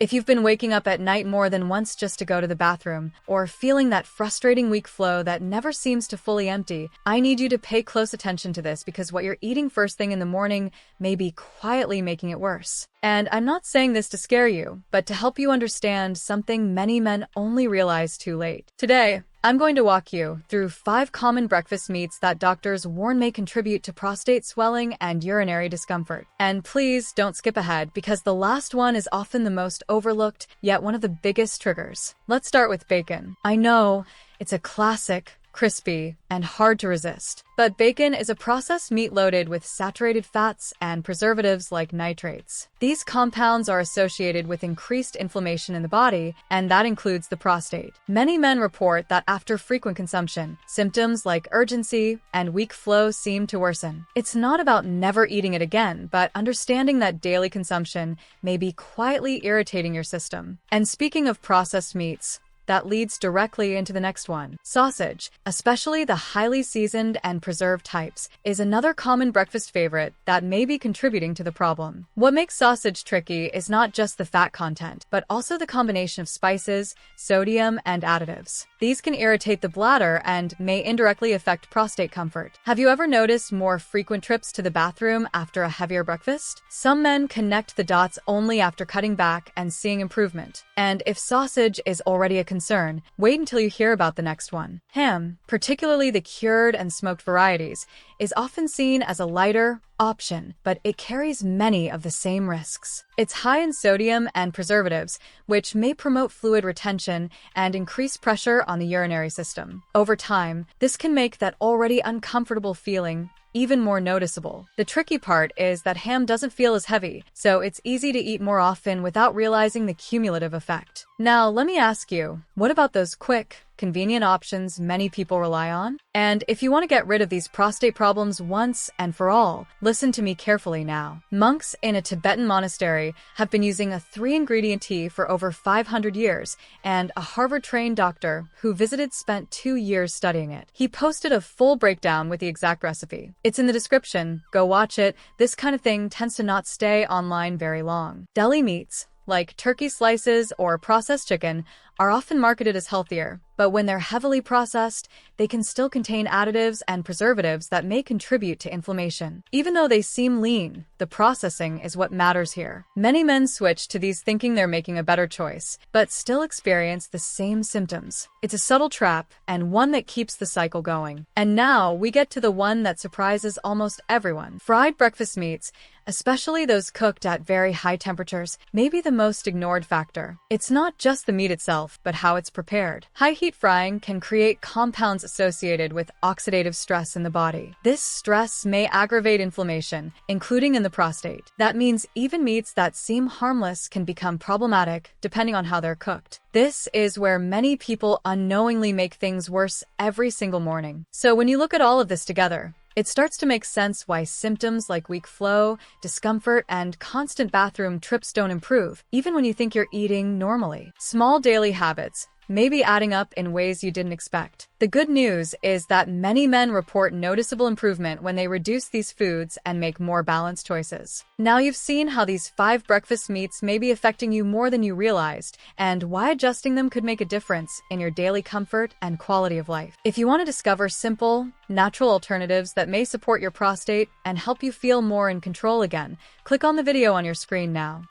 If you've been waking up at night more than once just to go to the bathroom, or feeling that frustrating weak flow that never seems to fully empty, I need you to pay close attention to this because what you're eating first thing in the morning may be quietly making it worse. And I'm not saying this to scare you, but to help you understand something many men only realize too late. Today, I'm going to walk you through 5 common breakfast meats that doctors warn may contribute to prostate swelling and urinary discomfort. And please don't skip ahead because the last one is often the most overlooked, yet one of the biggest triggers. Let's start with bacon. I know, it's a classic, crispy, and hard to resist. But bacon is a processed meat loaded with saturated fats and preservatives like nitrates. These compounds are associated with increased inflammation in the body, and that includes the prostate. Many men report that after frequent consumption, symptoms like urgency and weak flow seem to worsen. It's not about never eating it again, but understanding that daily consumption may be quietly irritating your system. And speaking of processed meats, that leads directly into the next one. Sausage, especially the highly seasoned and preserved types, is another common breakfast favorite that may be contributing to the problem. What makes sausage tricky is not just the fat content, but also the combination of spices, sodium, and additives. These can irritate the bladder and may indirectly affect prostate comfort. Have you ever noticed more frequent trips to the bathroom after a heavier breakfast? Some men connect the dots only after cutting back and seeing improvement. And if sausage is already a concern, wait until you hear about the next one. Ham, particularly the cured and smoked varieties, is often seen as a lighter option, but it carries many of the same risks. It's high in sodium and preservatives, which may promote fluid retention and increase pressure on the urinary system. Over time, this can make that already uncomfortable feeling even more noticeable. The tricky part is that ham doesn't feel as heavy, so it's easy to eat more often without realizing the cumulative effect. Now, let me ask you, what about those quick, convenient options many people rely on? And if you want to get rid of these prostate problems once and for all, listen to me carefully now. Monks in a Tibetan monastery have been using a 3-ingredient tea for over 500 years, and a Harvard-trained doctor who visited spent 2 years studying it. He posted a full breakdown with the exact recipe. It's in the description. Go watch it. This kind of thing tends to not stay online very long. Deli meats, like turkey slices or processed chicken, are often marketed as healthier, but when they're heavily processed, they can still contain additives and preservatives that may contribute to inflammation. Even though they seem lean, the processing is what matters here. Many men switch to these thinking they're making a better choice, but still experience the same symptoms. It's a subtle trap, and one that keeps the cycle going. And now we get to the one that surprises almost everyone. Fried breakfast meats, especially those cooked at very high temperatures, may be the most ignored factor. It's not just the meat itself, but how it's prepared. High heat frying can create compounds associated with oxidative stress in the body. This stress may aggravate inflammation, including in the prostate. That means even meats that seem harmless can become problematic depending on how they're cooked. This is where many people unknowingly make things worse every single morning. So when you look at all of this together, it starts to make sense why symptoms like weak flow, discomfort, and constant bathroom trips don't improve, even when you think you're eating normally. Small daily habits may be adding up in ways you didn't expect. The good news is that many men report noticeable improvement when they reduce these foods and make more balanced choices. Now you've seen how these 5 breakfast meats may be affecting you more than you realized, and why adjusting them could make a difference in your daily comfort and quality of life. If you want to discover simple, natural alternatives that may support your prostate and help you feel more in control again, click on the video on your screen now.